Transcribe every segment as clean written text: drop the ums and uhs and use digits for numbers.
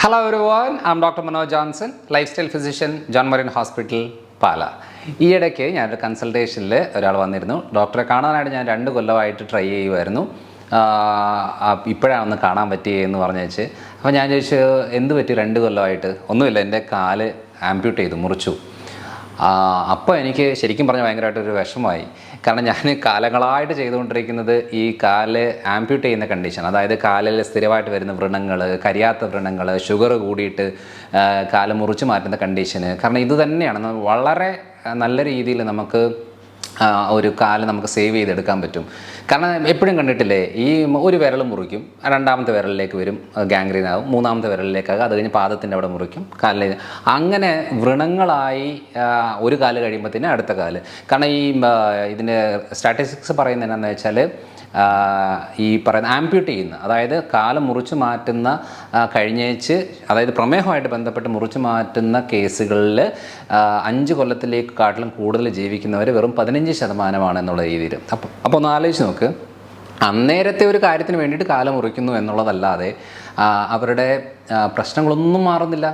Hello everyone, I'm Dr. Manoj Johnson, lifestyle physician, John Marine Hospital, പാല. ഈയിടയ്ക്ക് ഞാനൊരു കൺസൾട്ടേഷനിൽ ഒരാൾ വന്നിരുന്നു. ഡോക്ടറെ കാണാനായിട്ട് ഞാൻ 2 കൊല്ലമായിട്ട് ട്രൈ ചെയ്യുമായിരുന്നു. ഇപ്പോഴാണ് ഒന്ന് കാണാൻ പറ്റിയെന്ന് പറഞ്ഞു വെച്ച്. അപ്പോൾ ഞാൻ ചോദിച്ചു, എന്ത് പറ്റി 2 കൊല്ലമായിട്ട്? ഒന്നുമില്ല, എൻ്റെ കാല് ആംപ്യൂട്ട് ചെയ്തു, മുറിച്ചു. അപ്പോൾ എനിക്ക് ശരിക്കും പറഞ്ഞാൽ ഭയങ്കരമായിട്ടൊരു വിഷമമായി. കാരണം ഞാൻ കാലങ്ങളായിട്ട് ചെയ്തുകൊണ്ടിരിക്കുന്നത് ഈ കാല് ആംപ്യൂട്ട് ചെയ്യുന്ന കണ്ടീഷൻ, അതായത് കാലിൽ സ്ഥിരമായിട്ട് വരുന്ന വ്രണങ്ങൾ, കരിയാത്ത വ്രണങ്ങൾ, ഷുഗർ കൂടിയിട്ട് കാല് മുറിച്ച് മാറ്റുന്ന കണ്ടീഷന്. കാരണം ഇത് തന്നെയാണ് വളരെ നല്ല രീതിയിൽ നമുക്ക് ഒരു കാല് നമുക്ക് സേവ് ചെയ്തെടുക്കാൻ പറ്റും. കാരണം എപ്പോഴും കണ്ടിട്ടില്ലേ, ഈ ഒരു വിരൽ മുറിക്കും, രണ്ടാമത്തെ വിരലിലേക്ക് വരും, ഗാംഗ്രീൻ ആകും, മൂന്നാമത്തെ വിരലിലേക്കാകും, അത് കഴിഞ്ഞ് പാദത്തിൻ്റെ അവിടെ മുറിക്കും, കാലിലേക്ക്. അങ്ങനെ വ്രണങ്ങളായി ഒരു കാല് കഴിയുമ്പോഴത്തേന് അടുത്ത കാല്. കാരണം ഇതിൻ്റെ സ്റ്റാറ്റിസ്റ്റിക്സ് പറയുന്നത് എന്താണെന്ന് വെച്ചാൽ, ഈ പറയുന്ന ആംപ്യൂട്ട് ചെയ്യുന്ന, അതായത് കാല് മുറിച്ച് മാറ്റുന്ന കഴിഞ്ഞേച്ച്, അതായത് പ്രമേഹമായിട്ട് ബന്ധപ്പെട്ട് മുറിച്ച് മാറ്റുന്ന കേസുകളിൽ 5 കൊല്ലത്തിലേക്കാട്ടിലും കൂടുതൽ ജീവിക്കുന്നവർ വെറും 15% എന്നുള്ള രീതിയിൽ. അപ്പോൾ ഒന്ന് ആലോചിച്ച് നോക്ക്, അന്നേരത്തെ ഒരു കാര്യത്തിന് വേണ്ടിയിട്ട് കാല് മുറിക്കുന്നു എന്നുള്ളതല്ലാതെ അവരുടെ പ്രശ്നങ്ങളൊന്നും മാറുന്നില്ല.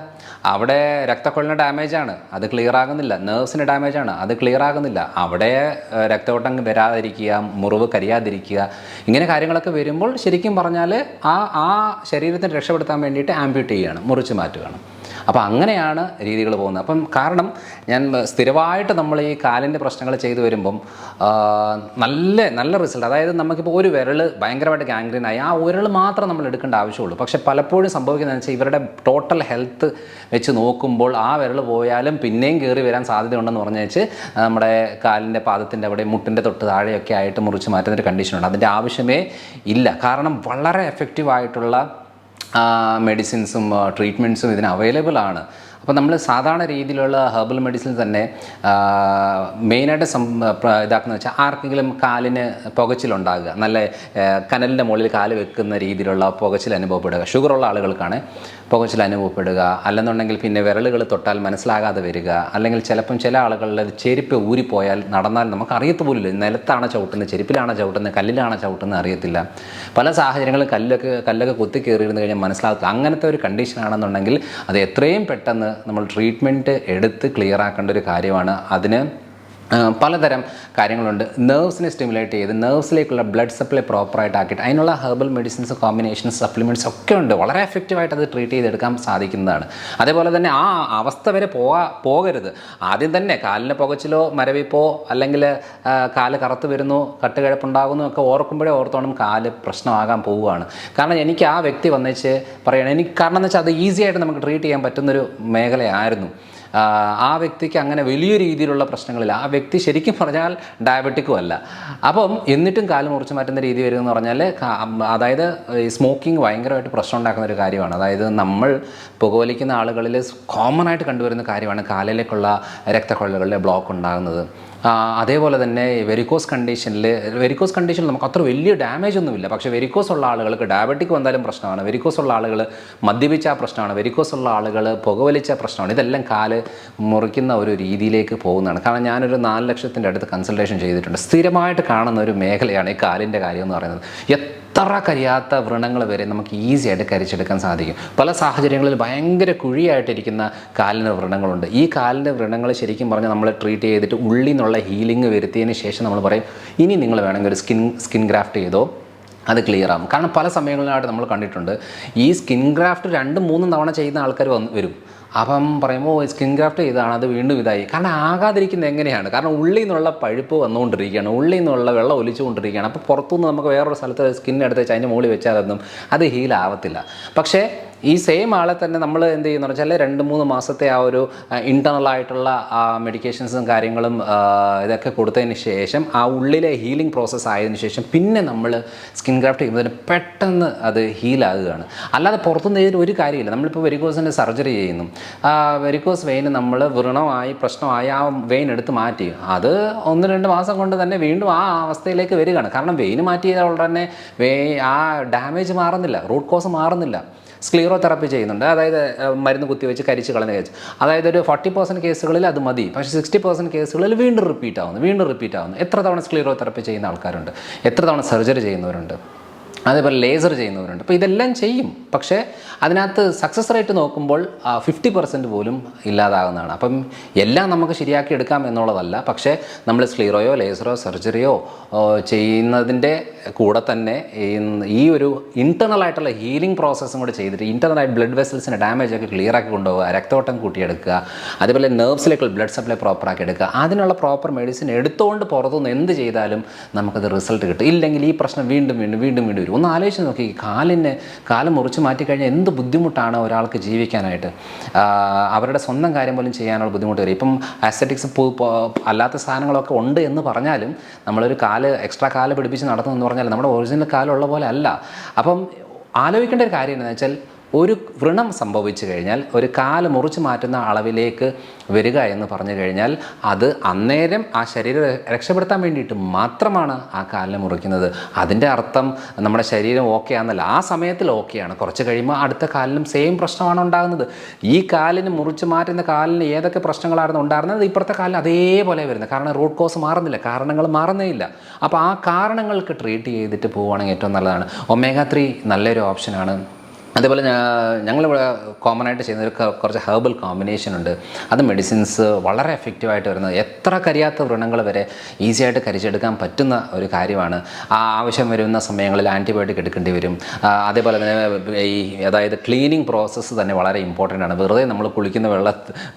അവിടെ രക്തക്കൊള്ളിന് ഡാമേജാണ്, അത് ക്ലിയർ ആകുന്നില്ല. നെർവ്സിന് ഡാമേജാണ്, അത് ക്ലിയർ ആകുന്നില്ല. അവിടെ രക്തയോട്ടം വരാതിരിക്കുക, മുറിവ് കരിയാതിരിക്കുക, ഇങ്ങനെ കാര്യങ്ങളൊക്കെ വരുമ്പോൾ ശരിക്കും പറഞ്ഞാൽ ആ ശരീരത്തിന് രക്ഷപ്പെടുത്താൻ വേണ്ടിയിട്ട് ആംപ്യൂട്ട് ചെയ്യുകയാണ്, മുറിച്ച് മാറ്റുകയാണ്. അപ്പോൾ അങ്ങനെയാണ് രീതികൾ പോകുന്നത്. അപ്പം കാരണം ഞാൻ സ്ഥിരമായിട്ട് നമ്മൾ ഈ കാലിൻ്റെ പ്രശ്നങ്ങൾ ചെയ്തു വരുമ്പം നല്ല റിസൾട്ട്, അതായത് നമുക്കിപ്പോൾ ഒരു വിരൽ ഭയങ്കരമായിട്ട് ഗാംഗ്രീനായി, ആ വിരൽ മാത്രം നമ്മൾ എടുക്കേണ്ട ആവശ്യമുള്ളൂ. പക്ഷേ പലപ്പോഴും സംഭവിക്കുന്നതെന്ന് വെച്ചാൽ ഇവരുടെ ടോട്ടൽ ഹെൽത്ത് വെച്ച് നോക്കുമ്പോൾ ആ വിരൽ പോയാലും പിന്നെയും കയറി വരാൻ സാധ്യതയുണ്ടെന്ന് പറഞ്ഞു വെച്ച് നമ്മുടെ കാലിൻ്റെ പാദത്തിൻ്റെ അവിടെ മുട്ടിൻ്റെ തൊട്ട് താഴെയൊക്കെ ആയിട്ട് മുറിച്ച് മാറ്റുന്നൊരു കണ്ടീഷനുണ്ട്. അതിൻ്റെ ആവശ്യമേ ഇല്ല. കാരണം വളരെ എഫക്റ്റീവായിട്ടുള്ള മെഡിസിൻസും ട്രീറ്റ്മെൻറ്റ്സും ഇതിന് അവൈലബിൾ ആണ്. അപ്പോൾ നമ്മൾ സാധാരണ രീതിയിലുള്ള ഹെർബൽ മെഡിസിൻ തന്നെ മെയിനായിട്ട് ഇതാക്കുന്നത് വെച്ചാൽ, ആർക്കെങ്കിലും കാലിന് പുകച്ചിലുണ്ടാകുക, നല്ല കനലിൻ്റെ മുകളിൽ കാല് വെക്കുന്ന രീതിയിലുള്ള പുകച്ചിൽ അനുഭവപ്പെടുക, ഷുഗറുള്ള ആളുകൾക്കാണ് പുകച്ചിൽ അനുഭവപ്പെടുക, അല്ലെന്നുണ്ടെങ്കിൽ പിന്നെ വിരലുകൾ തൊട്ടാൽ മനസ്സിലാകാതെ വരിക, അല്ലെങ്കിൽ ചിലപ്പം ചില ആളുകളിൽ ചെരുപ്പ് ഊരിപ്പോയാൽ നടന്നാൽ നമുക്ക് അറിയത്ത് പോലില്ല, നിലത്താണ് ചവിട്ടുന്നത്, ചെരുപ്പിലാണ് ചവിട്ടുന്നത്, കല്ലിലാണ് ചവിട്ടുന്നത് അറിയത്തില്ല. പല സാഹചര്യങ്ങളും കല്ലൊക്കെ കുത്തി കയറിയിരുന്നു കഴിഞ്ഞാൽ മനസ്സിലാകത്തില്ല. അങ്ങനത്തെ ഒരു കണ്ടീഷനാണെന്നുണ്ടെങ്കിൽ അത് എത്രയും പെട്ടെന്ന് നമ്മൾ ട്രീറ്റ്മെൻറ്റ് എടുത്ത് ക്ലിയർ ആക്കേണ്ട ഒരു കാര്യമാണ്. അതിന് പലതരം കാര്യങ്ങളുണ്ട്. നെർവ്സിനെ സ്റ്റിമുലേറ്റ് ചെയ്ത് നെർവ്സിലേക്കുള്ള ബ്ലഡ് സപ്ലൈ പ്രോപ്പറായിട്ട് ആക്കിയിട്ട് അതിനുള്ള ഹെർബൽ മെഡിസിൻസ്, കോമ്പിനേഷൻസ്, സപ്ലിമെൻറ്റ്സ് ഒക്കെ ഉണ്ട്. വളരെ എഫക്റ്റീവായിട്ട് അത് ട്രീറ്റ് ചെയ്തെടുക്കാൻ സാധിക്കുന്നതാണ്. അതേപോലെ തന്നെ ആ അവസ്ഥ വരെ പോകരുത്. ആദ്യം തന്നെ കാലിന് പുകച്ചിലോ മരവിപ്പോ അല്ലെങ്കിൽ കാല് കറുത്ത് വരുന്നു, കട്ടുകിഴപ്പുണ്ടാകുന്നു ഒക്കെ ഓർത്തോണം കാല് പ്രശ്നമാകാൻ പോവുകയാണ്. കാരണം എനിക്ക് ആ വ്യക്തി വന്നേച്ച് പറയണം, എനിക്ക് കാരണം എന്ന് വെച്ചാൽ അത് ഈസി ആയിട്ട് നമുക്ക് ട്രീറ്റ് ചെയ്യാൻ പറ്റുന്നൊരു മേഖലയായിരുന്നു. ആ വ്യക്തിക്ക് അങ്ങനെ വലിയ രീതിയിലുള്ള പ്രശ്നങ്ങളില്ല. ആ വ്യക്തി ശരിക്കും പറഞ്ഞാൽ ഡയബറ്റിക്കും അല്ല. അപ്പം എന്നിട്ടും കാല് മുറിച്ച് മാറ്റുന്ന രീതി വരുമെന്ന് പറഞ്ഞാൽ, അതായത് ഈ സ്മോക്കിംഗ് ഭയങ്കരമായിട്ട് പ്രശ്നം ഉണ്ടാക്കുന്ന ഒരു കാര്യമാണ്. അതായത് നമ്മൾ പുകവലിക്കുന്ന ആളുകളിൽ കോമൺ ആയിട്ട് കണ്ടുവരുന്ന കാര്യമാണ് കാലിലേക്കുള്ള രക്തക്കൊഴലുകളിലെ ബ്ലോക്ക് ഉണ്ടാകുന്നത്. അതേപോലെ തന്നെ വെരിക്കോസ് കണ്ടീഷനിൽ നമുക്ക് അത്ര വലിയ ഡാമേജ് ഒന്നുമില്ല. പക്ഷേ വെരിക്കോസ് ഉള്ള ആളുകൾക്ക് ഡയബറ്റിക് വന്നാലും പ്രശ്നമാണ്, വെരിക്കോസ് ഉള്ള ആളുകൾ മദ്യപിച്ച പ്രശ്നമാണ്, വെരിക്കോസ് ഉള്ള ആളുകൾ പുകവലിച്ച പ്രശ്നമാണ്. ഇതെല്ലാം കാല് മുറിക്കുന്ന ഒരു രീതിയിലേക്ക് പോകുന്നതാണ്. കാരണം ഞാനൊരു 4 ലക്ഷത്തിൻ്റെ അടുത്ത് കൺസൾട്ടേഷൻ ചെയ്തിട്ടുണ്ട്. സ്ഥിരമായിട്ട് കാണുന്ന ഒരു മേഖലയാണ് ഈ കാലിൻ്റെ കാര്യം എന്ന് പറയുന്നത്. എത്ര കരിയാത്ത വ്രണങ്ങൾ വരെ നമുക്ക് ഈസി ആയിട്ട് കരിച്ചെടുക്കാൻ സാധിക്കും. പല സാഹചര്യങ്ങളിൽ ഭയങ്കര കുഴിയായിട്ടിരിക്കുന്ന കാലിന് വ്രണങ്ങളുണ്ട്. ഈ കാലിൻ്റെ വ്രണങ്ങൾ ശരിക്കും പറഞ്ഞാൽ നമ്മൾ ട്രീറ്റ് ചെയ്തിട്ട് ഉള്ളിൽ നിന്നുള്ള ഹീലിംഗ് വരുത്തിയതിന് ശേഷം നമ്മൾ പറയും, ഇനി നിങ്ങൾ വേണമെങ്കിൽ ഒരു സ്കിൻ ഗ്രാഫ്റ്റ് ചെയ്തോ, അത് ക്ലിയർ ആകും. കാരണം പല സമയങ്ങളിലായിട്ട് നമ്മൾ കണ്ടിട്ടുണ്ട്, ഈ സ്കിൻ ഗ്രാഫ്റ്റ് 2-3 തവണ ചെയ്യുന്ന ആൾക്കാർ വരും. അപ്പം പറയുമ്പോൾ സ്കിൻ ഗ്രാഫ്റ്റ് ചെയ്താണ്, അത് വീണ്ടും ഇതായി. കാരണം ആകാതിരിക്കുന്നത് എങ്ങനെയാണ്? കാരണം ഉള്ളിൽ നിന്നുള്ള പഴുപ്പ് വന്നുകൊണ്ടിരിക്കുകയാണ്, ഉള്ളിൽ നിന്നുള്ള വെള്ളം ഒലിച്ചുകൊണ്ടിരിക്കുകയാണ്. അപ്പോൾ പുറത്തുനിന്ന് നമുക്ക് വേറൊരു സ്ഥലത്ത് സ്കിന്നെടുത്ത് വെച്ച് അതിൻ്റെ മുകളിൽ വെച്ചാലൊന്നും അത് ഹീലാവത്തില്ല. പക്ഷേ ഈ സെയിം ആളെ തന്നെ നമ്മൾ എന്ത് ചെയ്യുന്നു വെച്ചാൽ 2-3 മാസത്തെ ആ ഒരു ഇൻറ്റേർണലായിട്ടുള്ള മെഡിക്കേഷൻസും കാര്യങ്ങളും ഇതൊക്കെ കൊടുത്തതിന് ശേഷം ആ ഉള്ളിലെ ഹീലിംഗ് പ്രോസസ്സ് ആയതിനു ശേഷം പിന്നെ നമ്മൾ സ്കിൻ ഗ്രാഫ്റ്റ് ചെയ്യുന്നതിന് പെട്ടെന്ന് അത് ഹീലാകുകയാണ്. അല്ലാതെ പുറത്തുനിന്ന് ഇതിൽ ഒരു കാര്യമില്ല. നമ്മളിപ്പോൾ വെരിക്കോസിൻ്റെ സർജറി ചെയ്യുന്നു, വെരിക്കോസ് വെയിന് നമ്മൾ വ്രണമായി പ്രശ്നമായി ആ വെയിൻ എടുത്ത് മാറ്റി, അത് 1-2 മാസം കൊണ്ട് തന്നെ വീണ്ടും ആ അവസ്ഥയിലേക്ക് വരികയാണ്. കാരണം വെയിന് മാറ്റിയാൽ ഉടനെ ആ ഡാമേജ് മാറുന്നില്ല, റൂട്ട് കോസ് മാറുന്നില്ല. സ്ക്ലീറോതെറാപ്പി ചെയ്യുന്നുണ്ട്, അതായത് മരുന്ന് കുത്തിവെച്ച് കരിച്ച് കളഞ്ഞ കേസ്. അതായത് ഒരു 40% കേസുകളിൽ അത് മതി. പക്ഷേ 60% കേസുകളിൽ വീണ്ടും റിപ്പീറ്റ് ആവുന്നു. എത്ര തവണ സ്ക്ലീറോതെറാപ്പി ചെയ്യുന്ന ആൾക്കാരുണ്ട്, എത്ര തവണ സർജറി ചെയ്യുന്നവരുണ്ട്. അതേപോലെ ലേസർ ചെയ്യുന്നവരുണ്ട്. അപ്പോൾ ഇതെല്ലാം ചെയ്യും, പക്ഷേ അതിനകത്ത് സക്സസ് റേറ്റ് നോക്കുമ്പോൾ 50% പോലും ഇല്ലാതാകുന്നതാണ്. അപ്പം എല്ലാം നമുക്ക് ശരിയാക്കി എടുക്കാം എന്നുള്ളതല്ല, പക്ഷേ നമ്മൾ സ്ക്ലീറോയോ ലേസറോ സർജറിയോ ചെയ്യുന്നതിൻ്റെ കൂടെ തന്നെ ഈ ഒരു ഇൻറ്റർണൽ ആയിട്ടുള്ള ഹീലിംഗ് പ്രോസസ്സും കൂടെ ചെയ്തിട്ട് ഇൻറ്റർണലായിട്ട് ബ്ലഡ് വെസൽസിൻ്റെ ഡാമേജ് ഒക്കെ ക്ലിയർ ആക്കി കൊണ്ടുപോകുക, രക്തോട്ടം കൂട്ടിയെടുക്കുക, അതേപോലെ നെർവ്സിലേക്ക് ബ്ലഡ് സപ്ലൈ പ്രോപ്പറാക്കി എടുക്കുക, അതിനുള്ള പ്രോപ്പർ മെഡിസിൻ എടുത്തുകൊണ്ട് പുറത്തുനിന്ന് എന്ത് ചെയ്താലും നമുക്കത് റിസൾട്ട് കിട്ടും. ഇല്ലെങ്കിൽ ഈ പ്രശ്നം വീണ്ടും വീണ്ടും വീണ്ടും വീണ്ടും വരും. ഒന്ന് ആലോചിച്ച് നോക്കി, കാല് മുറിച്ച് മാറ്റിക്കഴിഞ്ഞാൽ എന്ത് ബുദ്ധിമുട്ടാണ് ഒരാൾക്ക് ജീവിക്കാനായിട്ട്. അവരുടെ സ്വന്തം കാര്യം പോലും ചെയ്യാനുള്ള ബുദ്ധിമുട്ട് വരും. ഇപ്പം അസ്തെറ്റിക്സ് അല്ലാത്ത സാധനങ്ങളൊക്കെ ഉണ്ട് എന്ന് പറഞ്ഞാലും നമ്മളൊരു എക്സ്ട്രാ കാല് പിടിപ്പിച്ച് നടത്തുമെന്ന് പറഞ്ഞാൽ നമ്മുടെ ഒറിജിനൽ കാലുള്ള പോലെ അല്ല. അപ്പം ആലോചിക്കേണ്ട ഒരു കാര്യം എന്താണെന്ന് വെച്ചാൽ, ഒരു വ്രണം സംഭവിച്ചു കഴിഞ്ഞാൽ ഒരു കാല് മുറിച്ച് മാറ്റുന്ന അളവിലേക്ക് വരിക എന്ന് പറഞ്ഞു കഴിഞ്ഞാൽ അത് അന്നേരം ആ ശരീരം രക്ഷപ്പെടുത്താൻ വേണ്ടിയിട്ട് മാത്രമാണ് ആ കാലിനെ മുറിക്കുന്നത്. അതിൻ്റെ അർത്ഥം നമ്മുടെ ശരീരം ഓക്കെ ആണെന്നല്ല. ആ സമയത്തിൽ ഓക്കെയാണ്, കുറച്ച് കഴിയുമ്പോൾ അടുത്ത കാലിനും സെയിം പ്രശ്നമാണ് ഉണ്ടാകുന്നത്. ഈ കാലിന് മുറിച്ച് മാറ്റുന്ന കാലിന് ഏതൊക്കെ പ്രശ്നങ്ങളായിരുന്നു ഉണ്ടായിരുന്നത്, ഇപ്പുറത്തെ കാലിന് അതേപോലെ വരുന്നത്. കാരണം റൂട്ട് കോസ് മാറുന്നില്ല, കാരണങ്ങൾ മാറുന്നേ ഇല്ല. അപ്പോൾ ആ കാരണങ്ങൾക്ക് ട്രീറ്റ് ചെയ്തിട്ട് പോവുകയാണെങ്കിൽ ഏറ്റവും നല്ലതാണ്. omega-3 നല്ലൊരു ഓപ്ഷനാണ്. അതേപോലെ ഞങ്ങളിവിടെ കോമൺ ആയിട്ട് ചെയ്യുന്നൊരു കുറച്ച് ഹെർബൽ കോമ്പിനേഷൻ ഉണ്ട്. അത് മെഡിസിൻസ് വളരെ എഫക്റ്റീവായിട്ട് വരുന്നത്, എത്ര കരിയാത്ത വ്രണങ്ങൾ വരെ ഈസി ആയിട്ട് കരിച്ചെടുക്കാൻ പറ്റുന്ന ഒരു കാര്യമാണ്. ആവശ്യം വരുന്ന സമയങ്ങളിൽ ആൻറ്റിബയോട്ടിക് എടുക്കേണ്ടി വരും. അതേപോലെ തന്നെ അതായത് ക്ലീനിങ് പ്രോസസ്സ് തന്നെ വളരെ ഇമ്പോർട്ടൻ്റ് ആണ്. വെറുതെ നമ്മൾ കുളിക്കുന്ന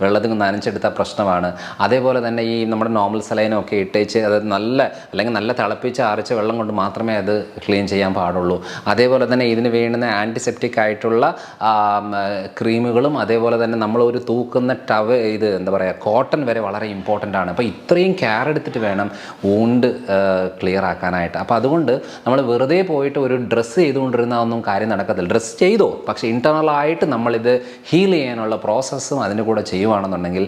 വെള്ളത്തിൽ നനച്ചെടുത്ത പ്രശ്നമാണ്. അതേപോലെ തന്നെ ഈ നമ്മുടെ നോർമൽ സലൈനൊക്കെ ഇട്ടേച്ച് അത് നല്ല തിളപ്പിച്ച് ആറിച്ച വെള്ളം കൊണ്ട് മാത്രമേ അത് ക്ലീൻ ചെയ്യാൻ പാടുള്ളൂ. അതേപോലെ തന്നെ ഇതിന് വേണ്ടുന്ന ആൻറ്റിസെപ്റ്റിക് ആയിട്ടുള്ള ക്രീമുകളും, അതേപോലെ തന്നെ നമ്മളൊരു തൂക്കുന്ന കോട്ടൺ വരെ വളരെ ഇമ്പോർട്ടൻ്റ് ആണ്. അപ്പോൾ ഇത്രയും കെയർ എടുത്തിട്ട് വേണം വൂണ്ട് ക്ലിയർ ആക്കാനായിട്ട്. അപ്പോൾ അതുകൊണ്ട് നമ്മൾ വെറുതെ പോയിട്ട് ഒരു ഡ്രസ്സ് ചെയ്തുകൊണ്ടിരുന്ന ഒന്നും കാര്യം നടക്കത്തില്ല. ഡ്രസ്സ് ചെയ്തോ, പക്ഷേ ഇൻറ്റേർണലായിട്ട് നമ്മളിത് ഹീൽ ചെയ്യാനുള്ള പ്രോസസ്സും അതിൻ്റെ കൂടെ ചെയ്യുവാണെന്നുണ്ടെങ്കിൽ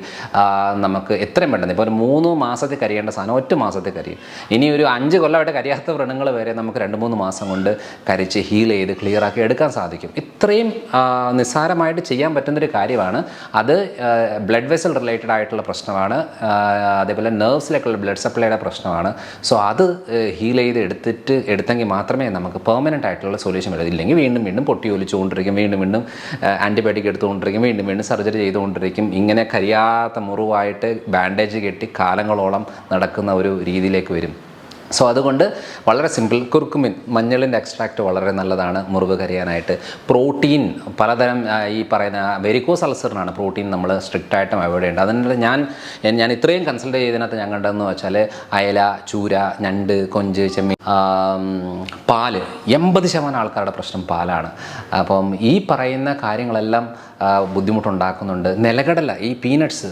നമുക്ക് എത്രയും പെട്ടെന്ന്, ഇപ്പോൾ ഒരു 3 മാസത്തിൽ കരിയേണ്ട സാധനം 1 മാസത്തിൽ കരിയും. ഇനി ഒരു 5 കൊല്ലമായിട്ട് കരിയാത്ത വ്രണങ്ങൾ വരെ നമുക്ക് 2-3 മാസം കൊണ്ട് കരിച്ച് ഹീൽ ചെയ്ത് ക്ലിയർ ആക്കി എടുക്കാൻ സാധിക്കും. ഇത്രയും നിസ്സാരമായിട്ട് ചെയ്യാൻ പറ്റുന്നൊരു കാര്യമാണ്. അത് ബ്ലഡ് വെസൽ റിലേറ്റഡ് ആയിട്ടുള്ള പ്രശ്നമാണ്. അതേപോലെ നെർവ്സിലേക്കുള്ള ബ്ലഡ് സപ്ലൈയുടെ പ്രശ്നമാണ്. സോ അത് ഹീൽ ചെയ്ത് എടുത്തെങ്കിൽ മാത്രമേ നമുക്ക് പെർമനൻ്റ് ആയിട്ടുള്ള സൊല്യൂഷൻ വരും. ഇല്ലെങ്കിൽ വീണ്ടും പൊട്ടി ഒലിച്ചുകൊണ്ടിരിക്കും, വീണ്ടും ആൻറ്റിബയോട്ടിക് എടുത്തുകൊണ്ടിരിക്കും, വീണ്ടും സർജറി ചെയ്തുകൊണ്ടിരിക്കും. ഇങ്ങനെ കരിയാത്ത മുറിവായിട്ട് ബാൻഡേജ് കെട്ടി കാലങ്ങളോളം നടക്കുന്ന ഒരു രീതിയിലേക്ക് വരും. സോ അതുകൊണ്ട് വളരെ സിമ്പിൾ, കുർക്കുമിൻ മഞ്ഞളിൻ്റെ എക്സ്ട്രാക്റ്റ് വളരെ നല്ലതാണ് മുറിവ് കരിയാനായിട്ട്. പ്രോട്ടീൻ പലതരം, ഈ പറയുന്ന വെരിക്കോസ് അൾസറിനാണ് പ്രോട്ടീൻ നമ്മൾ സ്ട്രിക്റ്റായിട്ടും അവോയ്ഡ് ചെയ്യേണ്ടത്. അതിനുള്ള ഞാൻ ഇത്രയും കൺസൾട്ട് ചെയ്തതിനകത്ത് ഞാൻ കണ്ടതെന്ന് വെച്ചാൽ അയല, ചൂര, ഞണ്ട്, കൊഞ്ച്, ചെമ്മീൻ, പാല്, 80% ആൾക്കാരുടെ പ്രശ്നം പാലാണ്. അപ്പം ഈ പറയുന്ന കാര്യങ്ങളെല്ലാം ബുദ്ധിമുട്ടുണ്ടാക്കുന്നുണ്ട്. നിലക്കടല, ഈ പീനട്സ്,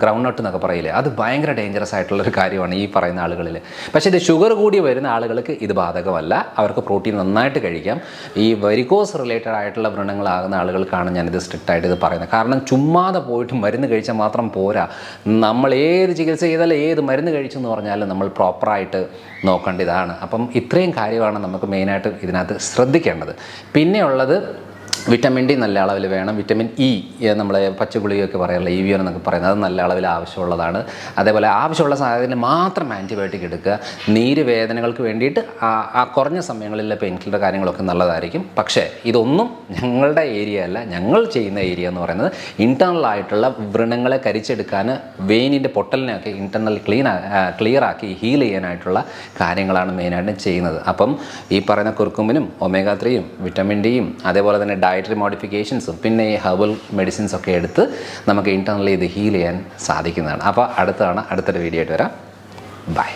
ഗ്രൗണ്ട് നട്ട് എന്നൊക്കെ പറയില്ലേ, അത് ഭയങ്കര ഡേഞ്ചറസ് ആയിട്ടുള്ളൊരു കാര്യമാണ് ഈ പറയുന്ന ആളുകളിൽ. പക്ഷേ ഇത് ഷുഗർ കൂടി വരുന്ന ആളുകൾക്ക് ഇത് ബാധകമല്ല. അവർക്ക് പ്രോട്ടീൻ നന്നായിട്ട് കഴിക്കാം. ഈ വെരിക്കോസ് റിലേറ്റഡ് ആയിട്ടുള്ള വ്രണങ്ങളാകുന്ന ആളുകൾക്കാണ് ഞാനിത് സ്ട്രിക്റ്റായിട്ട് ഇത് പറയുന്നത്. കാരണം ചുമ്മാതെ പോയിട്ട് മരുന്ന് കഴിച്ചാൽ മാത്രം പോരാ. നമ്മൾ ഏത് ചികിത്സ ചെയ്താലും ഏത് മരുന്ന് കഴിച്ചു എന്ന് പറഞ്ഞാലും നമ്മൾ പ്രോപ്പറായിട്ട് നോക്കേണ്ടതാണ്. അപ്പം ഇത്രയും കാര്യമാണ് നമുക്ക് മെയിനായിട്ട് ഇതിനകത്ത് ശ്രദ്ധിക്കേണ്ടത്. പിന്നെയുള്ളത് വിറ്റമിൻ ഡി നല്ല അളവിൽ വേണം. വിറ്റമിൻ ഇ, നമ്മളെ പച്ചഗുളികയൊക്കെ പറയാറില്ല, EVN എന്നൊക്കെ പറയുന്നത്, അത് നല്ല അളവിൽ ആവശ്യമുള്ളതാണ്. അതേപോലെ ആവശ്യമുള്ള സാഹചര്യത്തിൽ മാത്രം ആൻറ്റിബയോട്ടിക് എടുക്കുക. നീര് വേദനകൾക്ക് വേണ്ടിയിട്ട് ആ കുറഞ്ഞ സമയങ്ങളിലെ പെയിൻ കില്ലർ കാര്യങ്ങളൊക്കെ നല്ലതായിരിക്കും. പക്ഷേ ഇതൊന്നും ഞങ്ങളുടെ ഏരിയ അല്ല. ഞങ്ങൾ ചെയ്യുന്ന ഏരിയ എന്ന് പറയുന്നത് ഇൻറ്റേർണലായിട്ടുള്ള വ്രണങ്ങളെ കരിച്ചെടുക്കാൻ, വെയിനിൻ്റെ പൊട്ടലിനെയൊക്കെ ഇൻറ്റേർണൽ ക്ലിയർ ആക്കി ഹീൽ ചെയ്യാനായിട്ടുള്ള കാര്യങ്ങളാണ് മെയിനായിട്ടും ചെയ്യുന്നത്. അപ്പം ഈ പറയുന്ന കുർക്കുമിനും omega-3യും വിറ്റമിൻ ഡിയും അതേപോലെ തന്നെ ഡയറ്ററി മോഡിഫിക്കേഷൻസും പിന്നെ ഈ ഹെർബൽ മെഡിസിൻസ് ഒക്കെ എടുത്ത് നമുക്ക് ഇൻറ്റേർണലി ഇത് ഹീൽ ചെയ്യാൻ സാധിക്കുന്നതാണ്. അപ്പോൾ അടുത്തൊരു വീഡിയോ ആയിട്ട് വരാം. ബൈ.